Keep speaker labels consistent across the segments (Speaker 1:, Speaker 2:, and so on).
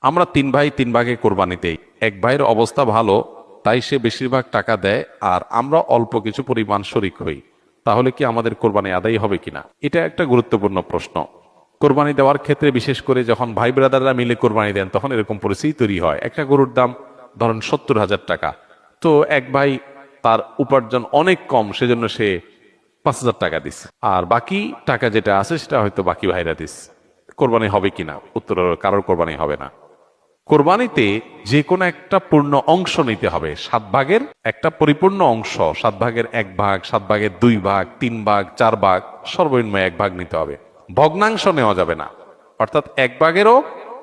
Speaker 1: আমরা তিন ভাই তিন ভাগে কোরবানি দেই। এক ভাইয়ের অবস্থা ভালো, তাই সে বেশিরভাগ টাকা দেয়, আর আমরা অল্প কিছু পরিমাণ শরিক হই। তাহলে কি আমাদের কোরবানি আদায় হবে কিনা? এটা একটা গুরুত্বপূর্ণ প্রশ্ন। কোরবানি দেওয়ার ক্ষেত্রে বিশেষ করে যখন ভাই ব্রাদাররা মিলে কোরবানি দেন, তখন এরকম পরিস্থিতি তৈরি হয়। একটা গরুর দাম ধরেন 70,000 টাকা। তো এক ভাই, তার উপার্জন অনেক কম, সেজন্য সে 5,000 টাকা দিস, আর বাকি টাকা যেটা আছে সেটা হয়তো বাকি ভাইরা দিস। কোরবানি হবে কিনা? উত্তর হলো কারোর কোরবানি হবে না। কোরবানিতে যে কোনো একটা পূর্ণ অংশ নিতে হবে, 7 ভাগের একটা পরিপূর্ণ অংশ, 7 ভাগের 1 ভাগ, 7 ভাগের 2 ভাগ, 3 ভাগ, 4 ভাগ, সর্বনিম্ন 1 ভাগ নিতে হবে। ভগ্নাংশ নেওয়া যাবে না, অর্থাৎ 1 ভাগেরও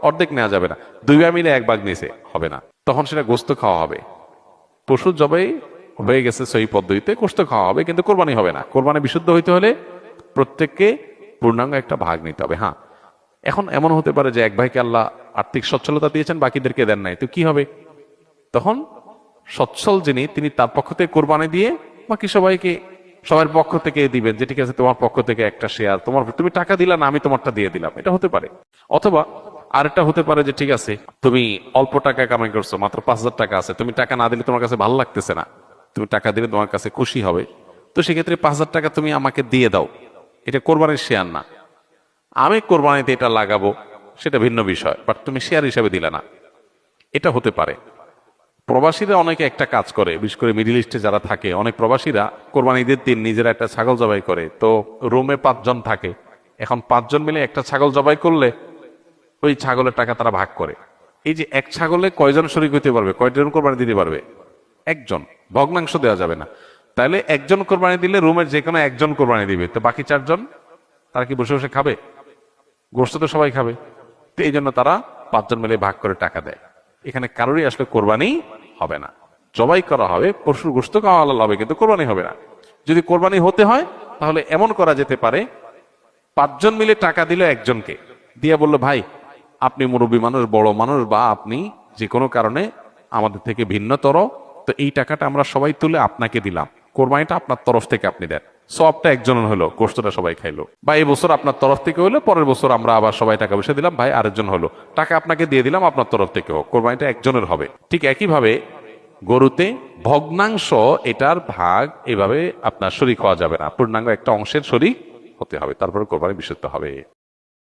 Speaker 1: অর্ধেক নেওয়া যাবে না। 2 ভাই মিলে 1 ভাগ নিছে, হবে না, তখন সেটা গোস্ত খাওয়া হবে। পশু জবাই হয়ে গেছে সহি পদ্ধতিতে, গোস্ত খাওয়া হবে, কিন্তু কোরবানি হবে না। কোরবানি বিশুদ্ধ হইতে হলে প্রত্যেককে পূর্ণাঙ্গ একটা ভাগ নিতে হবে। হ্যাঁ, এখন এমন হতে পারে যে এক ভাইকে আল্লাহ আর্থিক সচ্ছলতা দিয়েছেন, বাকিদেরকে দেন নাই, তো কি হবে? তখন সচ্ছল যিনি, তিনি তার পক্ষ থেকে কোরবানি দিয়ে বাকি সবাইকে, সবার পক্ষ থেকে দিবেন যে ঠিক আছে, তোমার পক্ষ থেকে একটা শেয়ার, তুমি টাকা দিলা না, আমি তোমারটা দিয়ে দিলাম, এটা হতে পারে। অথবা আরেকটা হতে পারে যে ঠিক আছে, তুমি অল্প টাকা কামাই করছো, মাত্র 5,000 টাকা আছে, তুমি টাকা না দিলে তোমার কাছে ভালো লাগতেছে না, তুমি টাকা দিলে তোমার কাছে খুশি হবে, তো সেক্ষেত্রে 5,000 টাকা তুমি আমাকে দিয়ে দাও। এটা কোরবানির শেয়ার না। আমি কোরবানিতে এটা লাগাবো, সেটা ভিন্ন বিষয়, বাট তুমি শেয়ার হিসাবে দিলে না, এটা হতে পারে। প্রবাসীরা অনেকে একটা কাজ করে, বিশেষ করে মিডিল ইস্টে যারা থাকে, অনেক প্রবাসীরা কোরবানি ঈদের দিন নিজেরা একটা ছাগল জবাই করে। তো রুমে 5 জন থাকে, এখন 5 জন মিলে একটা ছাগল জবাই করলে ওই ছাগলের টাকা তারা ভাগ করে। এই যে এক ছাগলে কয়জন শরিক হইতে পারবে, কয়জন কোরবানি দিতে পারবে? একজন। ভগ্নাংশ দেওয়া যাবে না। তাহলে একজন কোরবানি দিলে রুমের যে কোনো একজন কোরবানি দিবে, তো বাকি 4 জন তারা কি বসে বসে খাবে? গোষ্ঠ তো সবাই খাবে। তো এই জন্য তারা 5 জন মিলে ভাগ করে টাকা দেয়। এখানে কারোরই আসলে কোরবানি হবে না। জবাই করা হবে, পশুর গোশত খাওয়া হালাল হবে, কিন্তু কোরবানি হবে না। যদি কোরবানি হতে হয়, তাহলে এমন করা যেতে পারে, 5 জন মিলে টাকা দিল একজনকে, দিয়ে বলল, ভাই আপনি মুরব্বী মানুষ, বড় মানুষ, বা আপনি যে কোনো কারণে আমাদের থেকে ভিন্নতর, তো এই টাকাটা আমরা সবাই তুলে আপনাকে দিলাম, কোরবানিটা আপনার তরফ থেকে আপনি দেন, সবটা একজনের হলো, গোস্তটা সবাই খাইলো। বা এই বছর আপনার তরফ থেকে হলো, পরের বছর আমরা আবার সবাই টাকা পয়সা দিলাম, ভাই আরেকজন হলো, টাকা আপনাকে দিয়ে দিলাম আপনার তরফ থেকে হোক, কোরবানিটা একজনের হবে। ঠিক একইভাবে গরুতে ভগ্নাংশ, এটার ভাগ এভাবে আপনার শরিক হওয়া যাবে না, পূর্ণাঙ্গ একটা অংশের শরিক হতে হবে, তারপরে কোরবানি বিশুদ্ধ হবে।